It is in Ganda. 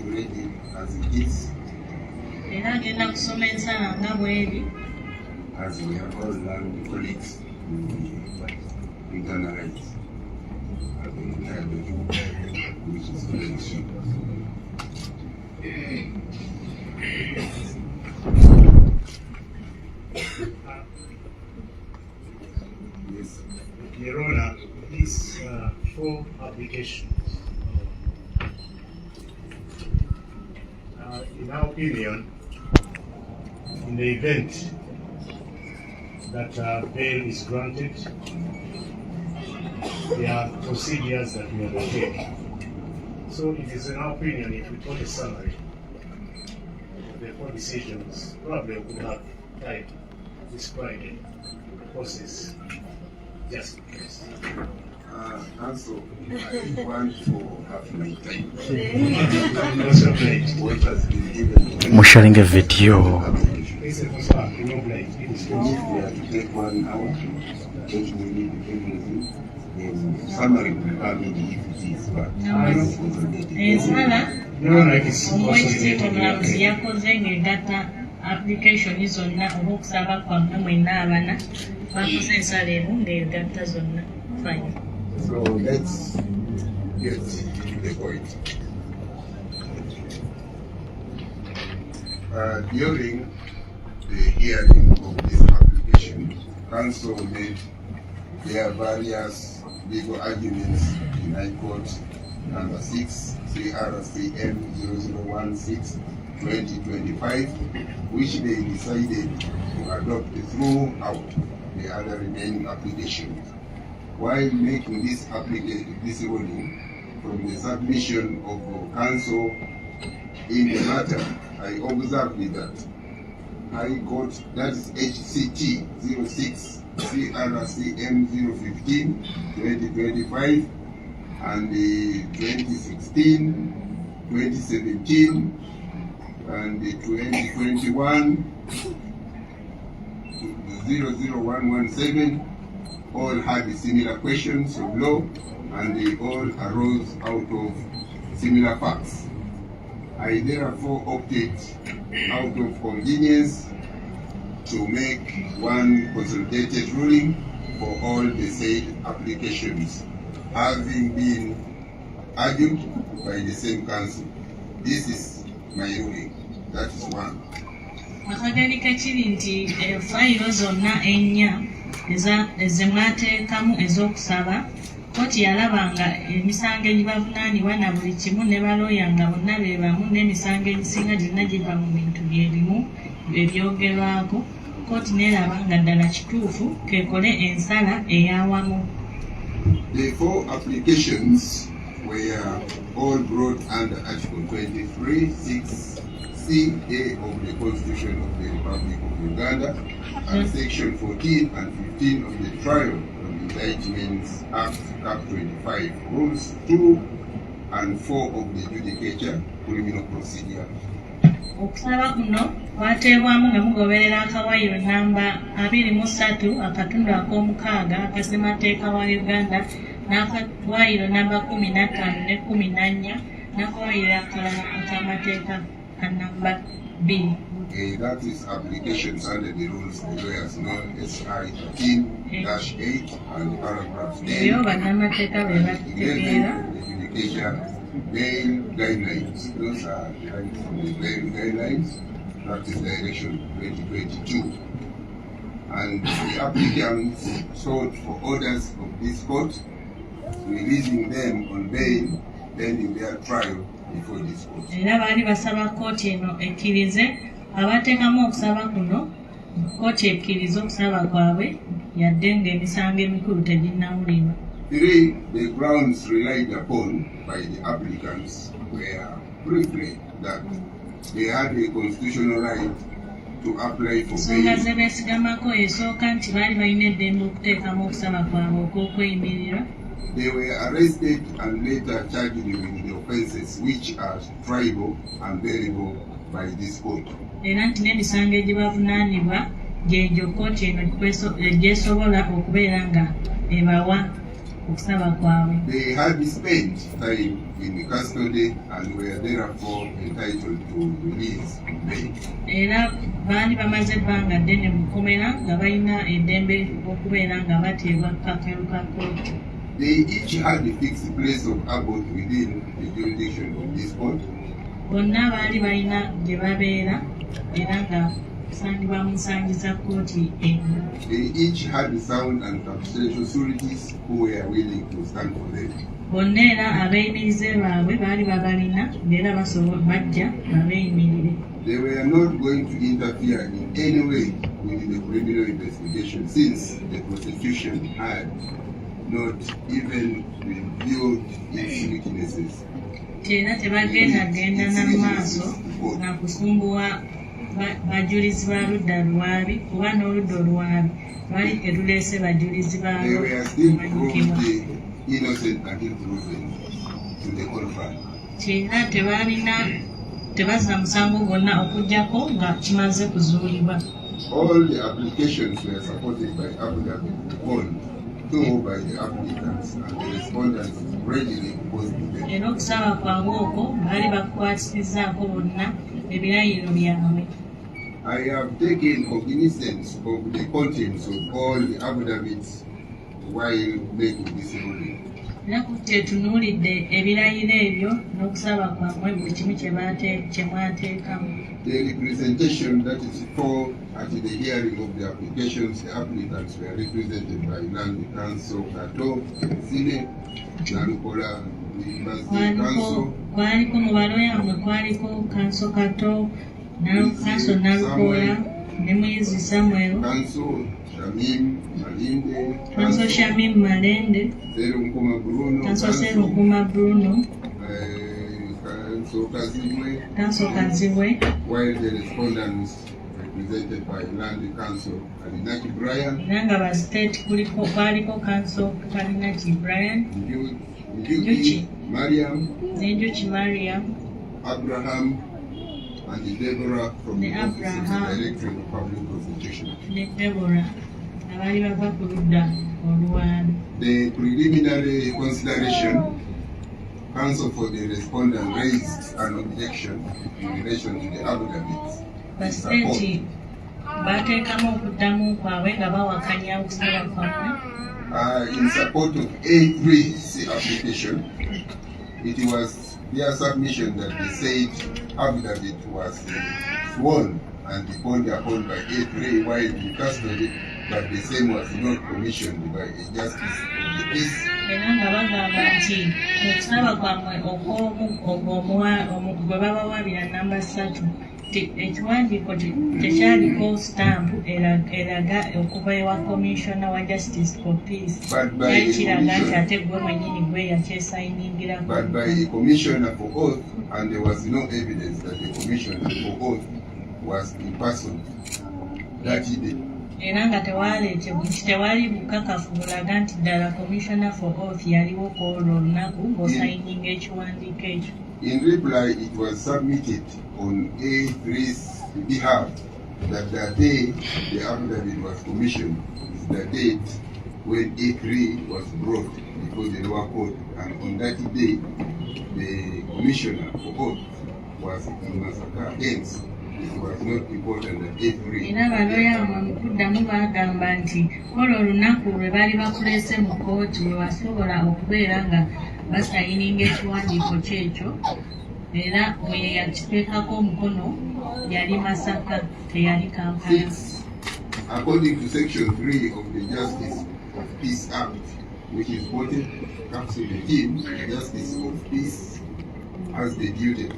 to read it as it is. As we have all learned, colleagues, we internalize the entire document, which is very cheap. Yes. Your Honor, these 4 applications, in our opinion, in the event that bail is granted, there are procedures that we undertake. So it is in our opinion, if we put a summary of the 4 decisions, probably we could have time describing the process just in case. Also, I want to have my time. What has been given sharing a video. If we are to take 1 hour, just we need everything. Then summary will come in if it is, but application zonna okusaba kwammwe mwenna abana bakozesa leero ng'egatta zonna fine. So let's get to the point. During the hearing of this application, Council made their various legal arguments in High Court number 6, CRCM 0016/2025, which they decided to adopt throughout the other remaining applications. While making this ruling from the submission of Council in the matter, I observed that High Court, that is HCT 06 CRCM 015/2025 and the 2016, 2017 and the 2021 00117 all had similar questions of law and they all arose out of similar facts. I therefore opted out of convenience to make one consolidated ruling for all the said applications, having been argued by the same council. This is my ruling. That is 1. Akagalika kiri nti fayiro zonna ennya ezimwateekamu ez'okusaba kkooti yalabanga emisango egibavunaanibwa na buli kimu ne balooya nga bonna be bamu n'emisango egisinga gyonna giva mu bintu byebimu ebyogerwako. Kkooti neeraba nga ddala kituufu kekole ensala ey'awamu. The 4 applications were all brought under Article 23(6)(c)(a) of the Constitution of the Republic of Uganda and Section 14 and 15 of the Trial and Indictments Act, Cap 25, Rules 2 and 4 of the Judicature Criminal Procedure. Okusaba kuno kwateebwamu nga mugoberera akawaayiro namba 23 akatundu ak'omukaaga akasemateeka wa Uganda n'akawaayiro namba 15 ne 14 n'akawaayiro akalala ak'amateeka ka namba 2. That is applications under the rules below as known as SI 13-8 and paragraph 10. Bail guidelines. Those are derived from the bail guidelines, practice direction 2022. And the applicants sought for orders of this court, releasing them on bail, pending their trial before this court. Era baali basaba kkooti eno ekkirize abateekamu okusaba kuno, kkooti ekkirize okusaba kwabwe yadde ng'emisango emikulu teginnawulirwa. 3. The grounds relied upon by the applicants were briefly that they had a constitutional right to apply for bail. Ensonga ze beesigamako esooka nti baali balina eddembe okuteekamu okusaba kwabwe okw'okweyimirira. They were arrested and later charged with the offences which are triable and bearable by this court. Era nti n'emisango egibavunaanibwa gy'egyo kkooti eno gy'esobola okubeera nga ebawa okusaba kwabwe. They had spent time in custody and were therefore entitled to release bail. Era baali bamaze ebbanga ddene mu kkomera nga balina eddembe okubeera nga bateebwa kakero ka kooti. They each had a fixed place of abode within the jurisdiction of this court. Bonna baali balina gye babeera era nga kusangibwa mu nsangi za kkooti eno. They each had sound and substantial sureties who were willing to stand for them. Bonna era abeeyimirize baabwe baali babalina ng'era basobola bajja babeeyimirire. They were not going to interfere in any way with the criminal investigation since the prosecution had not even revealed its weaknesses. Era tebagendagenda n'amaaso na kusumbuwa bajulizi ba ludda lwabi kuba n'oludda olwabi lwali teruleese bajulizi They baabo were still banyikibwa. proved innocent until proven to the contrary. Era tebazza musango gwonna okuggyako nga kimaze kuzuulibwa. All the applications were supported by affidavit bond, though by the applicants and the respondents readily opposed to them. Era okusaba kwabwe okwo baali bakukwatisizaako bonna ebirayiro byabwe. I have taken cognizance of the contents of all the affidavits while making this ruling. Era tetunuulidde ebirayiro ebyo n'okusaba kwabwe buli kimu kye mwateekamu. The representation that is for at the hearing of the applications, the applicants were represented by Land Council Kato, Sine, Nalukola, University Council, Kwaliko mu baloya mwe kwaliko Kanso Kato, Kanso Nalukola, ne Muyizi Samuel, Council, Shamim, Malinde, Kanso Shamim Malende, Serunkuma Bruno, Kanso Serukuma Bruno, Council Kazimwe, Kanso Kazibwe, while the respondents represented by Land Council Alinaki Brian, era nga ba state kwaliko Kanso Kalinaki Brian, Njuki, Mariam, n'Enjuki Mariam, Abraham, and Deborah from the Ne Office of the Abraham. Director of Public Prosecution. ne Deborah abaali bava ku ludda olwabi. The preliminary consideration, counsel for the respondent raised an objection in relation to the affidavits. Ba state bateekamu okuddamu kwabwe nga bawakanya okusaba kwabwe. In support of A3's application, it was their submission that the said affidavit was sworn and bond upon by A3 while in custody, but the same was not commissioned by a justice of the peace. Era nga bagamba nti okusaba kwabwe gwe babawaabira namba 3 ekiwandiiko tekyaliko stampu eraga okuva ewa commissioner wa justice for peace yali kiraga nti ate gwe mwenyini gwe yakyesainingirako. But by a commissioner for oath, and there was no evidence that the commissioner for oath was in person that day. Era nga tewali bukakafu bulaga nti ddala commissioner for oath yaliwo kwolwo olunaku ng'osayininga ekiwandiiko ekyo. In reply, it was submitted on A3's behalf that the day the affidavit was commissioned is the date when A3 was brought before the lower court, and on that day, the commissioner for oath was in Masaka. Hence, it was not important that A3. Era baloya mu kuddamu bagamba nti olwo olunaku lwe baali bakuleese mu kooti lwe wasobola okubeera nga basayininga ekiwandiiko kyekyo, era oyo yakiteekako omukono yali Masaka, teyali Kampala. According to Section 3 of the Justice of Peace Act, which is quoted, Council the Justice of Peace has the duty to